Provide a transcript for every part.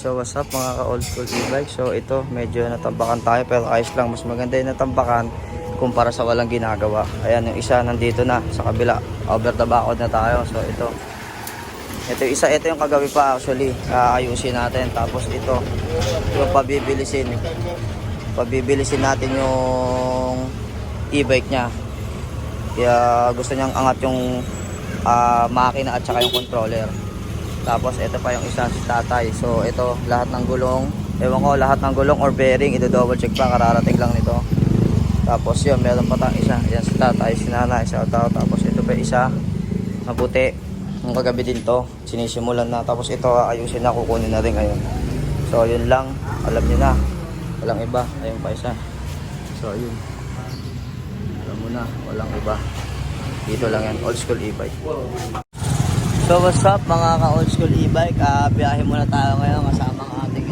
So what's up mga ka-old school e-bike. So ito medyo natambakan tayo pero ayos lang. Mas maganda yung natambakan kumpara sa walang ginagawa. Ayan yung isa nandito na sa kabila. Over the backod na tayo. So ito yung kagabi pa actually. Ayusin natin. Tapos ito yung pabibilisin natin yung e-bike nya. Kaya gusto niyang angat yung makina at saka yung controller. Tapos ito pa yung isa si tatay. So ito lahat ng gulong, ewan ko lahat ng gulong or bearing, ito double check pa, kararating lang nito. Tapos yun, meron pa tayong isa, yan si tatay, si nanay, shout out. Tapos ito pa isa maputi, yung kagabi din to sinisimulan na. Tapos ito ayusin na, kukunin na rin ngayon. So yun lang, alam niyo na, walang iba. Ayun pa isa. So yun, alam mo na, walang iba, dito lang yan, old school e-bike. So what's up mga ka-old school e-bike. Biyahe muna tayo ngayon kasama ang ating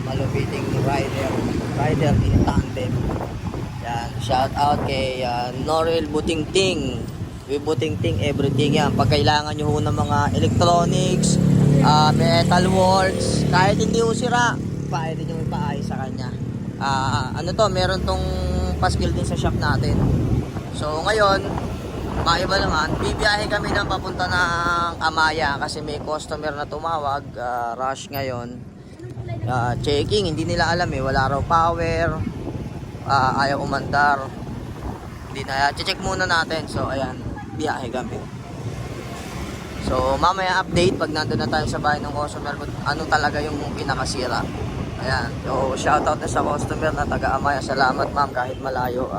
malupiting rider in tandem. Yan, shout out kay Norel Butingting. We Butingting everything yan. Pag kailangan nyo ng mga electronics, metal works, kahit hindi usira, pwede nyo ipaayos sa kanya. Meron tong paskill din sa shop natin. So ngayon maiba naman, bibiyahe kami ng papunta ng Amaya kasi may customer na tumawag, rush ngayon. Checking, hindi nila alam wala raw power, ayaw umandar. Hindi na, check muna natin. So ayan, biyahe kami. So mamaya update pag nandun na tayo sa bahay ng customer kung ano talaga yung pinakasira. Ayan, so shoutout na sa customer na taga Amaya. Salamat ma'am, kahit malayo,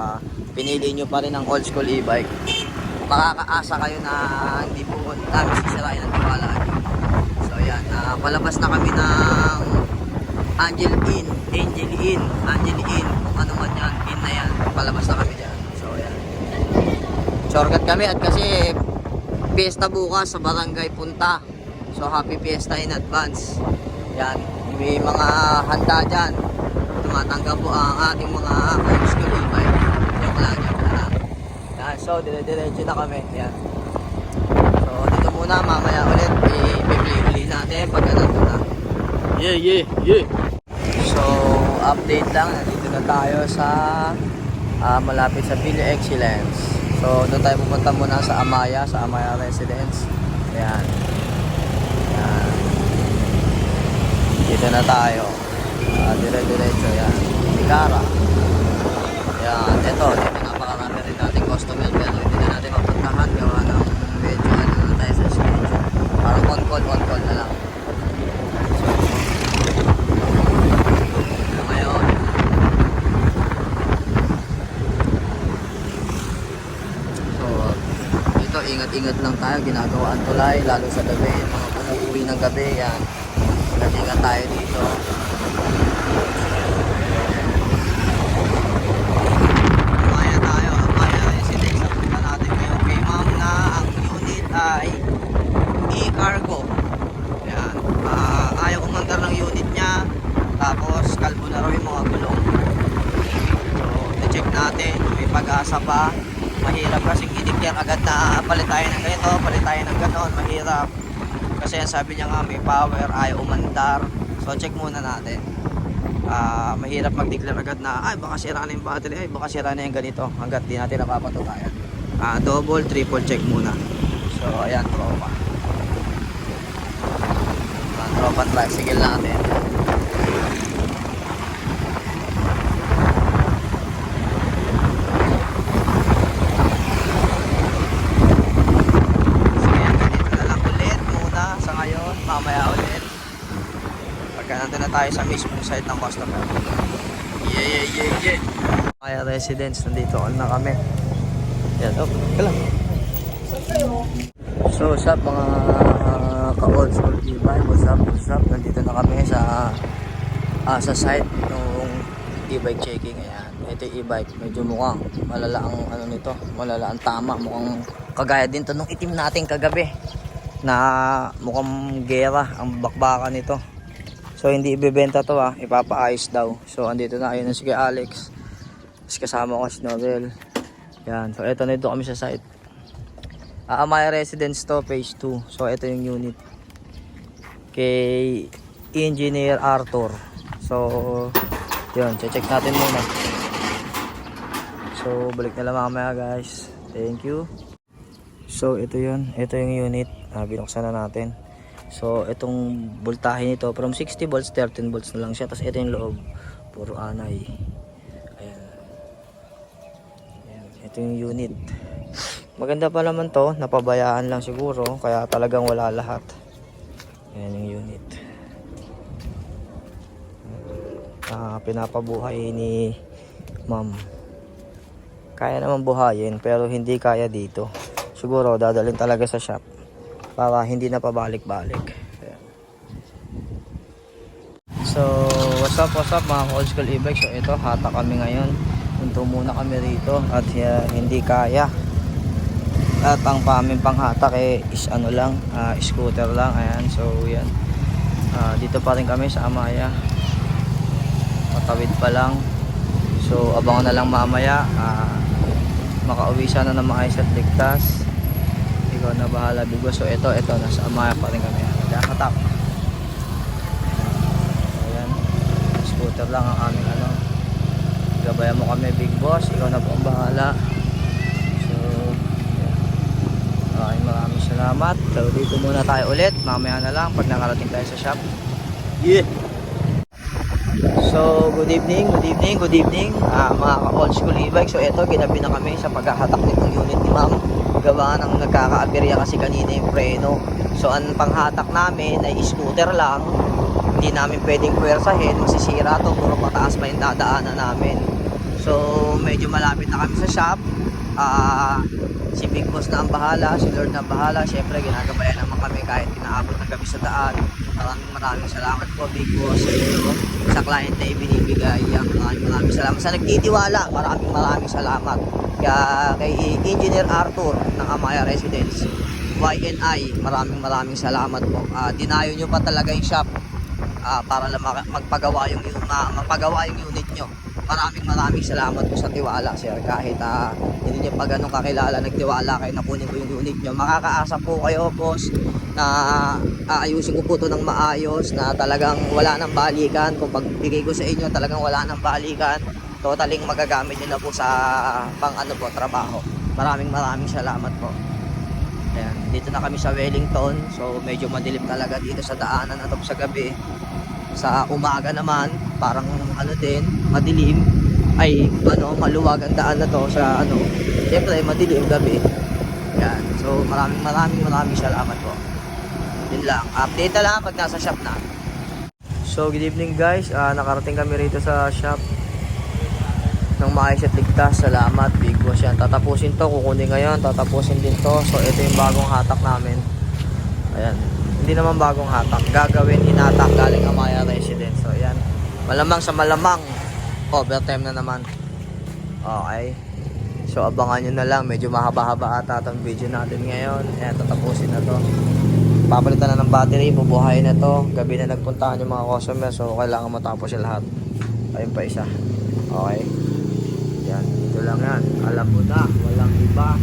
pinili nyo pa rin ang old school e-bike. Makakaasa kayo na hindi po namin sisirain ang tiwala. So yan, palabas na kami ng Angel Inn, kung ano man yan, Inn na yan, palabas na kami dyan. So yan, shortcut kami at kasi fiesta bukas sa Barangay Punta. So happy fiesta in advance. Yan, may mga handa dyan, tumatanggap po ang ating mga old school e-bike. Joke lang. So dire-diretso na kami. Yan. So dito muna, mamaya ulit i-play natin pag nandito na. Yeah. So update lang, nandito na tayo sa malapit sa Philly Excellence. So doon tayo pupunta muna sa Amaya Residence. Yan. Dito na tayo. Dire-diretso yan. Sigara. Yan, ito napakarami rin natin customer pero hindi na natin mapuntahan gawa ng medyo na tayo sa schedule. Parang on call na lang. So ngayon dito ingat lang tayo, ginagawaan tulay lalo sa gabi, mga umuwi ng gabi. Yan, ingat tayo dito. Ay e-cargo. Yan, ayaw umandar ng unit nya, tapos kalbo na raw yung mga gulong. So i-check natin, may pag-asa pa. Mahirap kasing i-declare agad na palit tayo ng ganito, palit tayo ng ganon. Mahirap kasi yan, sabi niya nga may power, ayaw umandar. So check muna natin. Mahirap mag-declare agad na ay baka sira na yung battery, ay baka sira na yung ganito, hanggat di natin napapatunayan. Double, triple check muna. So ayan, tropa tricycle natin. Sige, dito na lang ulit muna sa ngayon. Mamaya ulit pagka nandun na tayo sa mismong side ng customer. Yeah. Kaya residence, nandito na kami. Yan, kalang. So what's up mga ka-old school e-bike, what's up, nandito na kami sa site ng e-bike checking. Ayan, ito yung e-bike, medyo mukhang malala ang nito, malala ang tama, mukhang kagaya din to nung itim natin kagabi na mukhang gera ang bakbakan nito. So hindi ibebenta to, ipapaayos daw. So andito na, ayun na si Alex, kasama ko si Novel. Yan, so eto na, dito kami sa site. Amaya Residence to, phase 2. So ito yung unit kay Engineer Arthur. So, yun, check natin muna. So, balik na lang mamaya guys. Thank you. So, ito yun. Ito yung unit. Binuksan na natin. So, itong voltahe nito, from 60 volts, 13 volts na lang siya. Tapos, ito yung loob. Puro anay. Ayan. Ayan. Ito yung unit. Maganda pa naman to. Napabayaan lang siguro. Kaya talagang wala lahat. Ayan yung unit. Pinapabuhay ni ma'am. Kaya naman buhayin pero hindi kaya dito. Siguro dadalhin talaga sa shop para hindi na pabalik-balik. So what's up mga old school e-bike. So ito hata kami ngayon. Punto muna kami rito at hindi kaya. At ang paming panghatak is ano lang, scooter lang. Ayan, so yan. Dito pa rin kami sa Amaya. Patawid pa lang. So abangan na lang mamaya. Makauwi sana na maayos at ligtas. Ikaw na bahala, Bigo. So ito nasa Amaya pa rin kami. Nagkakatak. Ayan. Scooter lang ang aming ano. Gabayan mo kami, Big Boss. Ikaw na po ang bahala. So maraming salamat. So dito muna tayo ulit. Mamaya na lang pag nakarating tayo sa shop. Yeah. So good evening mga ka-old school e-bike. So ito ginabi na kami sa paghahatak nitong unit ni ma'am. Gawa ng nagkaka-aberya kasi kanina yung preno. So ang panghatak namin ay scooter lang. Hindi namin pwedeng puwersahin, masisira to, puro pataas pa yung dadaanan namin. So medyo malapit na kami sa shop. Si Big Boss na ang bahala, si Lord na ang bahala. Siyempre ginagabayan naman kami kahit inaabot na kami sa daan. Maraming salamat po, Big Boss, sa inyo, sa client na ibinibigay. Maraming salamat sa nagtitiwala. Maraming salamat kay Engineer Arthur ng Amaya Residence YNI. Maraming salamat po. Dinayo nyo pa talaga yung shop para lang magpagawa yung unit nyo. Maraming salamat po sa tiwala, sir. Kahit hindi nyo pa ganun kakilala, nagtiwala kayo na kunin ko yung unit nyo. Makakaasa po kayo, boss, na aayusin ko po ito ng maayos, na talagang wala nang balikan. Kung pagbigay ko sa inyo, talagang wala nang balikan. Totaling magagamit nyo na po sa trabaho. Maraming salamat po. Ayan, dito na kami sa Wellington. So medyo madilim talaga dito sa daanan na to sa gabi. Sa umaga naman parang madilim, ay maluwag ang daan na to sa siyempre madilim gabi. Yan. So maraming salamat po. Yun lang, update na lang pag nasa shop na. So good evening guys, nakarating kami rito sa shop ng maayos at ligtas. Salamat, Big Boss. Yan, tatapusin to, kukunin ngayon, tatapusin din to. So ito yung bagong hatak namin. Ayan, hindi naman bagong hatak, gagawin hinatak galing Amaya Residence. So ayan, malamang sa malamang overtime na naman. Okay, so abangan nyo na lang. Medyo mahaba-haba ata itong video natin ngayon. Ayan, tatapusin na to. Papalitan na ng battery, bubuhayin na to. Gabi na nagpuntahan yung mga customer, so kailangan matapos yung lahat. Ayun pa isa. Okay, yan, dito lang yan. Alam mo na, walang iba.